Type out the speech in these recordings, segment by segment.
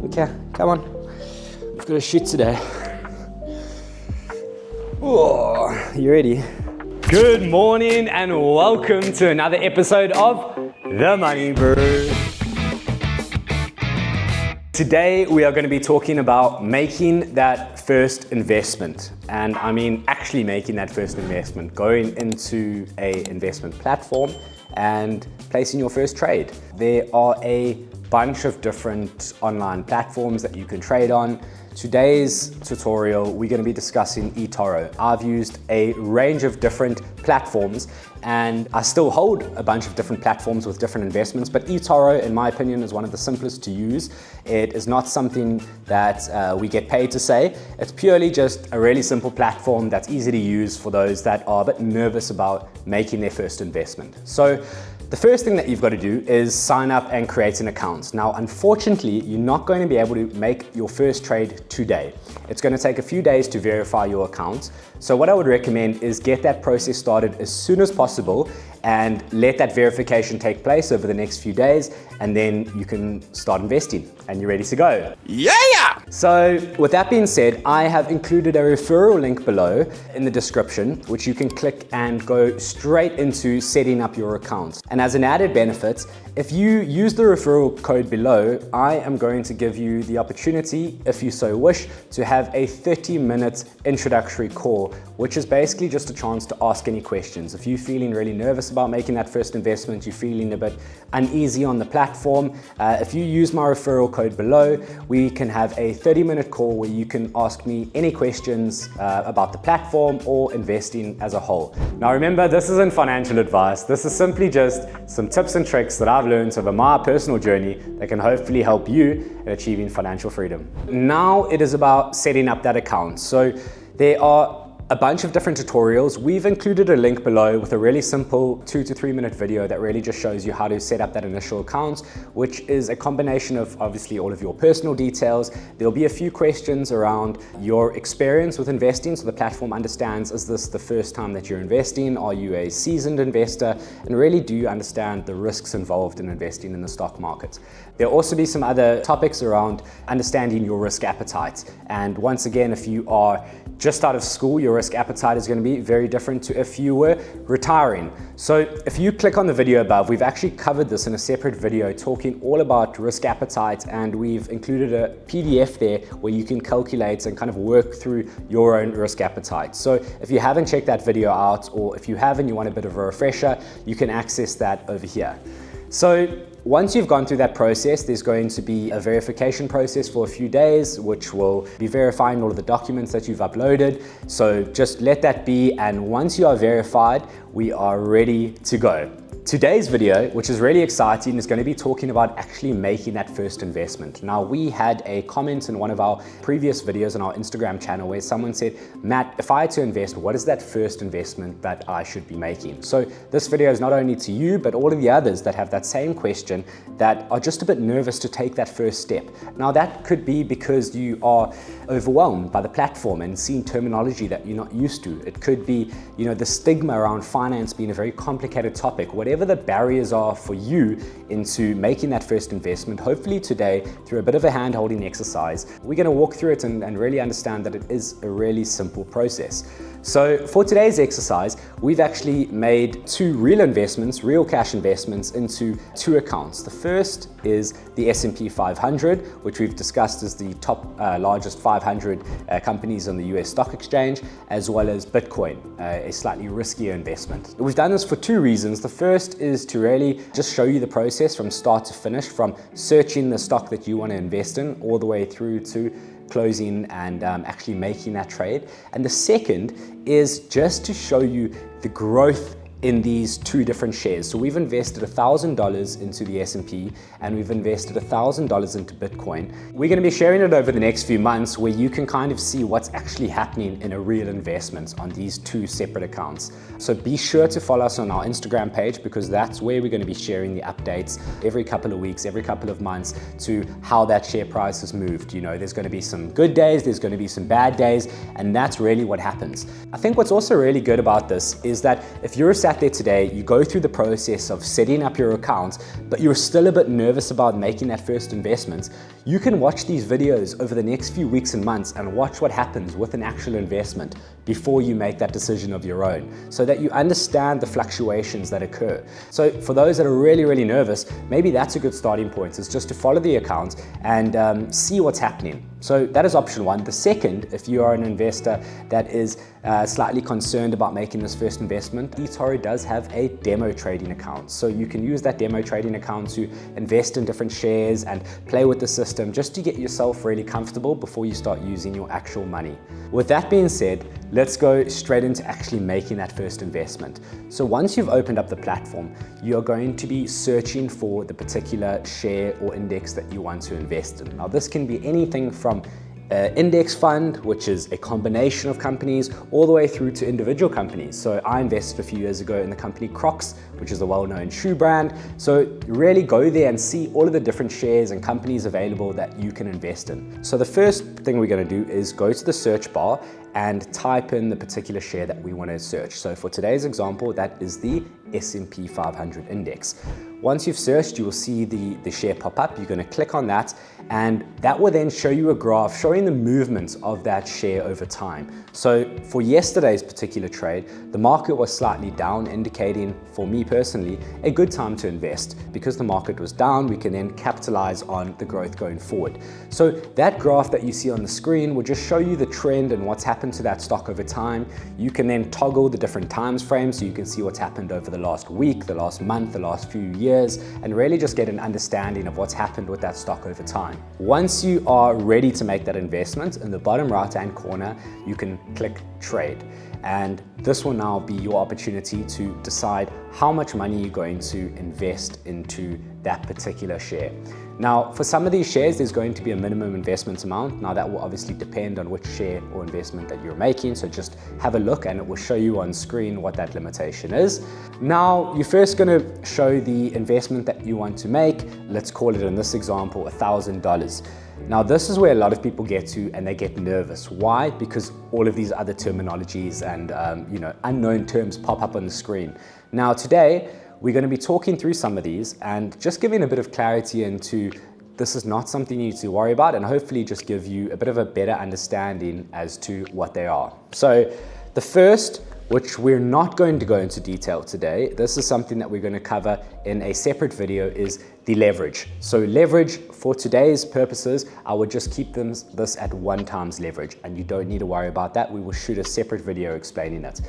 Okay, come on. We've got a shoot today. Oh, you ready? Good morning and welcome to another episode of The Money Brew. Today we are going to be talking about making that first investment. And I mean actually making that first investment, going into an investment platform and placing your first trade. There are a bunch of different online platforms that you can trade on. Today's tutorial, we're going to be discussing eToro. I've used a range of different platforms and I still hold a bunch of different platforms with different investments, but eToro, in my opinion, is one of the simplest to use. It is not something that we get paid to say. It's purely just a really simple platform that's easy to use for those that are a bit nervous about making their first investment. So the first thing that you've got to do is sign up and create an account. Now, unfortunately, you're not going to be able to make your first trade today. It's going to take a few days to verify your account. So what I would recommend is get that process started as soon as possible and let that verification take place over the next few days, and then you can start investing and you're ready to go. Yeah! So with that being said, I have included a referral link below in the description, which you can click and go straight into setting up your account. And as an added benefit, if you use the referral code below, I am going to give you the opportunity, if you so wish, to have a 30-minute introductory call, which is basically just a chance to ask any questions. If you're feeling really nervous about making that first investment, you're feeling a bit uneasy on the platform, if you use my referral code below, we can have a 30-minute call where you can ask me any questions about the platform or investing as a whole. Now remember, this isn't financial advice. This is simply just some tips and tricks that I've learned over my personal journey that can hopefully help you in achieving financial freedom. Now it is about setting up that account. So there are a bunch of different tutorials. We've included a link below with a really simple 2 to 3 minute video that really just shows you how to set up that initial account, which is a combination of obviously all of your personal details. There'll be a few questions around your experience with investing, so the platform understands, is this the first time that you're investing? Are you a seasoned investor? And really, do you understand the risks involved in investing in the stock market? There'll also be some other topics around understanding your risk appetite. And once again, if you are just out of school, your risk appetite is going to be very different to if you were retiring. So if you click on the video above, we've actually covered this in a separate video talking all about risk appetite, and we've included a PDF there where you can calculate and kind of work through your own risk appetite. So if you haven't checked that video out, or if you have and you want a bit of a refresher, you can access that over here. So once you've gone through that process, there's going to be a verification process for a few days, which will be verifying all of the documents that you've uploaded. So just let that be, and once you are verified, we are ready to go. Today's video, which is really exciting, is going to be talking about actually making that first investment. Now, we had a comment in one of our previous videos on our Instagram channel where someone said, Matt, if I had to invest, what is that first investment that I should be making? So this video is not only to you, but all of the others that have that same question that are just a bit nervous to take that first step. Now, that could be because you are overwhelmed by the platform and seeing terminology that you're not used to. It could be, the stigma around finance being a very complicated topic. Whatever the barriers are for you into making that first investment, hopefully today, through a bit of a hand-holding exercise, we're going to walk through it and really understand that it is a really simple process. So for today's exercise, we've actually made 2 real investments, real cash investments, into 2 accounts. The first is the S&P 500, which we've discussed as the top largest 500 companies on the US stock exchange, as well as Bitcoin, a slightly riskier investment. We've done this for 2 reasons. The first is to really just show you the process from start to finish, from searching the stock that you want to invest in all the way through to closing and actually making that trade. And the second is just to show you the growth in these 2 different shares. So we've invested $1,000 into the S&P and we've invested $1,000 into Bitcoin. We're going to be sharing it over the next few months where you can kind of see what's actually happening in a real investment on these 2 separate accounts. So be sure to follow us on our Instagram page, because that's where we're going to be sharing the updates every couple of weeks, every couple of months to how that share price has moved. There's going to be some good days, there's going to be some bad days, and that's really what happens. I think what's also really good about this is that if you're a sat there today, you go through the process of setting up your account, but you're still a bit nervous about making that first investment, you can watch these videos over the next few weeks and months and watch what happens with an actual investment before you make that decision of your own, so that you understand the fluctuations that occur. So for those that are really, really nervous, maybe that's a good starting point, is just to follow the account and see what's happening. So that is option one. The second, if you are an investor that is slightly concerned about making this first investment, eToro does have a demo trading account. So you can use that demo trading account to invest in different shares and play with the system just to get yourself really comfortable before you start using your actual money. With that being said, let's go straight into actually making that first investment. So once you've opened up the platform, you're going to be searching for the particular share or index that you want to invest in. Now, this can be anything from index fund, which is a combination of companies, all the way through to individual companies. So I invested a few years ago in the company Crocs, which is a well-known shoe brand. So really go there and see all of the different shares and companies available that you can invest in. So the first thing we're going to do is go to the search bar and type in the particular share that we want to search. So for today's example, that is the S&P 500 index. Once you've searched, you will see the share pop up. You're going to click on that, and that will then show you a graph showing the movements of that share over time. So for yesterday's particular trade, the market was slightly down, indicating, for me personally, a good time to invest. Because the market was down, we can then capitalize on the growth going forward. So that graph that you see on the screen will just show you the trend and what's happened to that stock over time. You can then toggle the different times frames so you can see what's happened over the last week, the last month, the last few years, and really just get an understanding of what's happened with that stock over time. Once you are ready to make that investment, in the bottom right hand corner, you can click trade. And this will now be your opportunity to decide how much money you're going to invest into that particular share. Now, for some of these shares, there's going to be a minimum investment amount. Now, that will obviously depend on which share or investment that you're making. So just have a look and it will show you on screen what that limitation is. Now, you're first going to show the investment that you want to make. Let's call it, in this example, $1,000. Now, this is where a lot of people get to and they get nervous. Why? Because all of these other terminologies and unknown terms pop up on the screen. Now, today, we're going to be talking through some of these and just giving a bit of clarity into this is not something you need to worry about, and hopefully just give you a bit of a better understanding as to what they are. So the first, which we're not going to go into detail today, this is something that we're going to cover in a separate video, is the leverage. So leverage, for today's purposes, I would just keep this at 1x leverage, and you don't need to worry about that. We will shoot a separate video explaining it.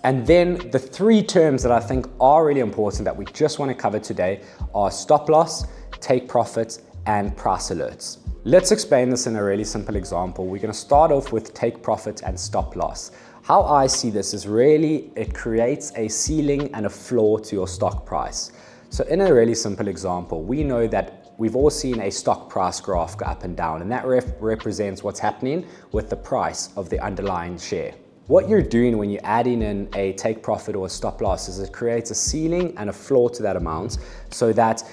And then the three terms that I think are really important that we just want to cover today are stop loss, take profit, and price alerts. Let's explain this in a really simple example. We're going to start off with take profit and stop loss. How I see this is really it creates a ceiling and a floor to your stock price. So in a really simple example, we know that we've all seen a stock price graph go up and down, and that represents what's happening with the price of the underlying share. What you're doing when you're adding in a take profit or a stop loss is it creates a ceiling and a floor to that amount so that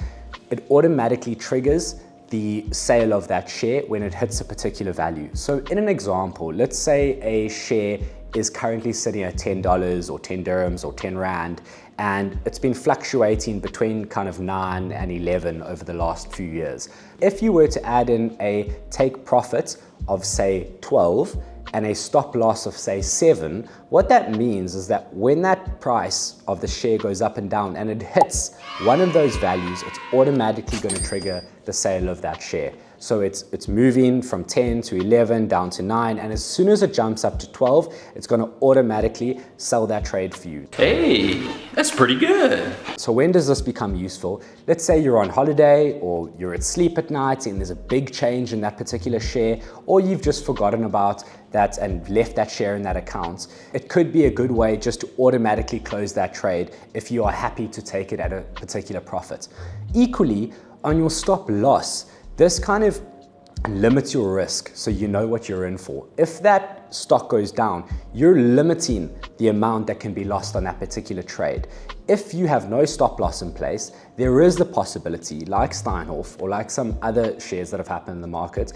it automatically triggers the sale of that share when it hits a particular value. So in an example, let's say a share is currently sitting at $10 or 10 dirhams or 10 Rand, and it's been fluctuating between kind of 9 and 11 over the last few years. If you were to add in a take profit of say 12 and a stop loss of say 7, what that means is that when that price of the share goes up and down and it hits one of those values, it's automatically going to trigger the sale of that share. So it's moving from 10 to 11 down to 9, and as soon as it jumps up to 12, it's going to automatically sell that trade for you. Hey, that's pretty good. So when does this become useful? Let's say you're on holiday or you're asleep at night and there's a big change in that particular share, or you've just forgotten about that and left that share in that account. It could be a good way just to automatically close that trade if you are happy to take it at a particular profit. Equally, on your stop loss, this kind of limits your risk so you know what you're in for. If that stock goes down, you're limiting the amount that can be lost on that particular trade. If you have no stop loss in place, there is the possibility, like Steinhoff or like some other shares that have happened in the market,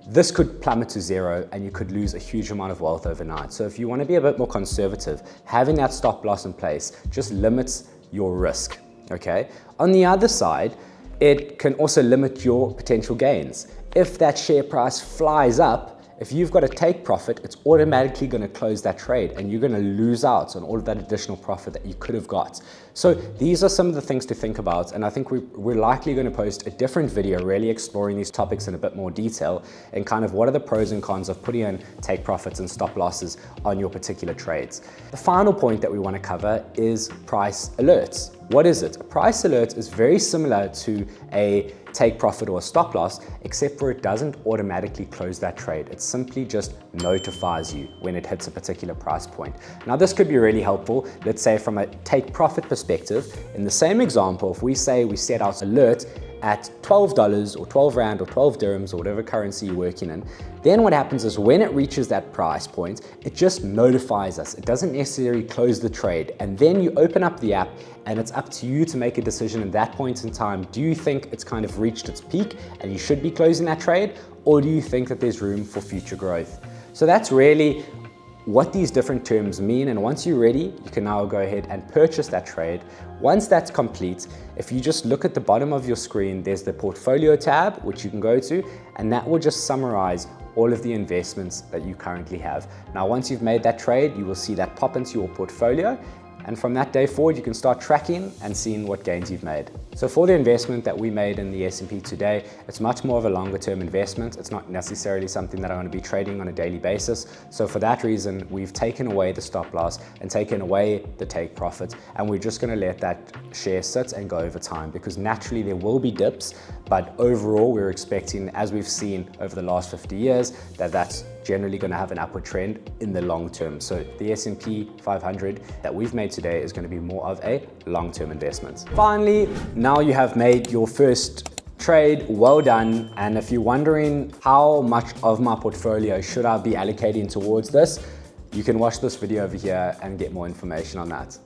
this could plummet to zero and you could lose a huge amount of wealth overnight. So if you want to be a bit more conservative, having that stop loss in place just limits your risk, okay? On the other side, it can also limit your potential gains. If that share price flies up, if you've got a take profit, it's automatically going to close that trade and you're going to lose out on all of that additional profit that you could have got. So these are some of the things to think about, and I think we're likely going to post a different video really exploring these topics in a bit more detail and kind of what are the pros and cons of putting in take profits and stop losses on your particular trades. The final point that we want to cover is price alerts. What is it? A price alert is very similar to a take profit or a stop loss, except for it doesn't automatically close that trade. It simply just notifies you when it hits a particular price point. Now this could be really helpful. Let's say from a take profit perspective, in the same example, if we say we set our alert at $12 or 12 Rand or 12 dirhams or whatever currency you're working in, then what happens is when it reaches that price point, it just notifies us. It doesn't necessarily close the trade. And then you open up the app and it's up to you to make a decision at that point in time. Do you think it's kind of reached its peak and you should be closing that trade? Or do you think that there's room for future growth? So that's really what these different terms mean, and once you're ready, you can now go ahead and purchase that trade. Once that's complete, if you just look at the bottom of your screen, there's the portfolio tab, which you can go to, and that will just summarize all of the investments that you currently have. Now, once you've made that trade, you will see that pop into your portfolio, and from that day forward, you can start tracking and seeing what gains you've made. So for the investment that we made in the S&P today, it's much more of a longer term investment. It's not necessarily something that I'm going to be trading on a daily basis. So for that reason, we've taken away the stop loss and taken away the take profit. And we're just going to let that share sit and go over time, because naturally there will be dips, but overall we're expecting, as we've seen over the last 50 years, that that's generally going to have an upward trend in the long term. So the S&P 500 that we've made today is going to be more of a long-term investment. Finally, now you have made your first trade. Well done. And if you're wondering how much of my portfolio should I be allocating towards this, you can watch this video over here and get more information on that.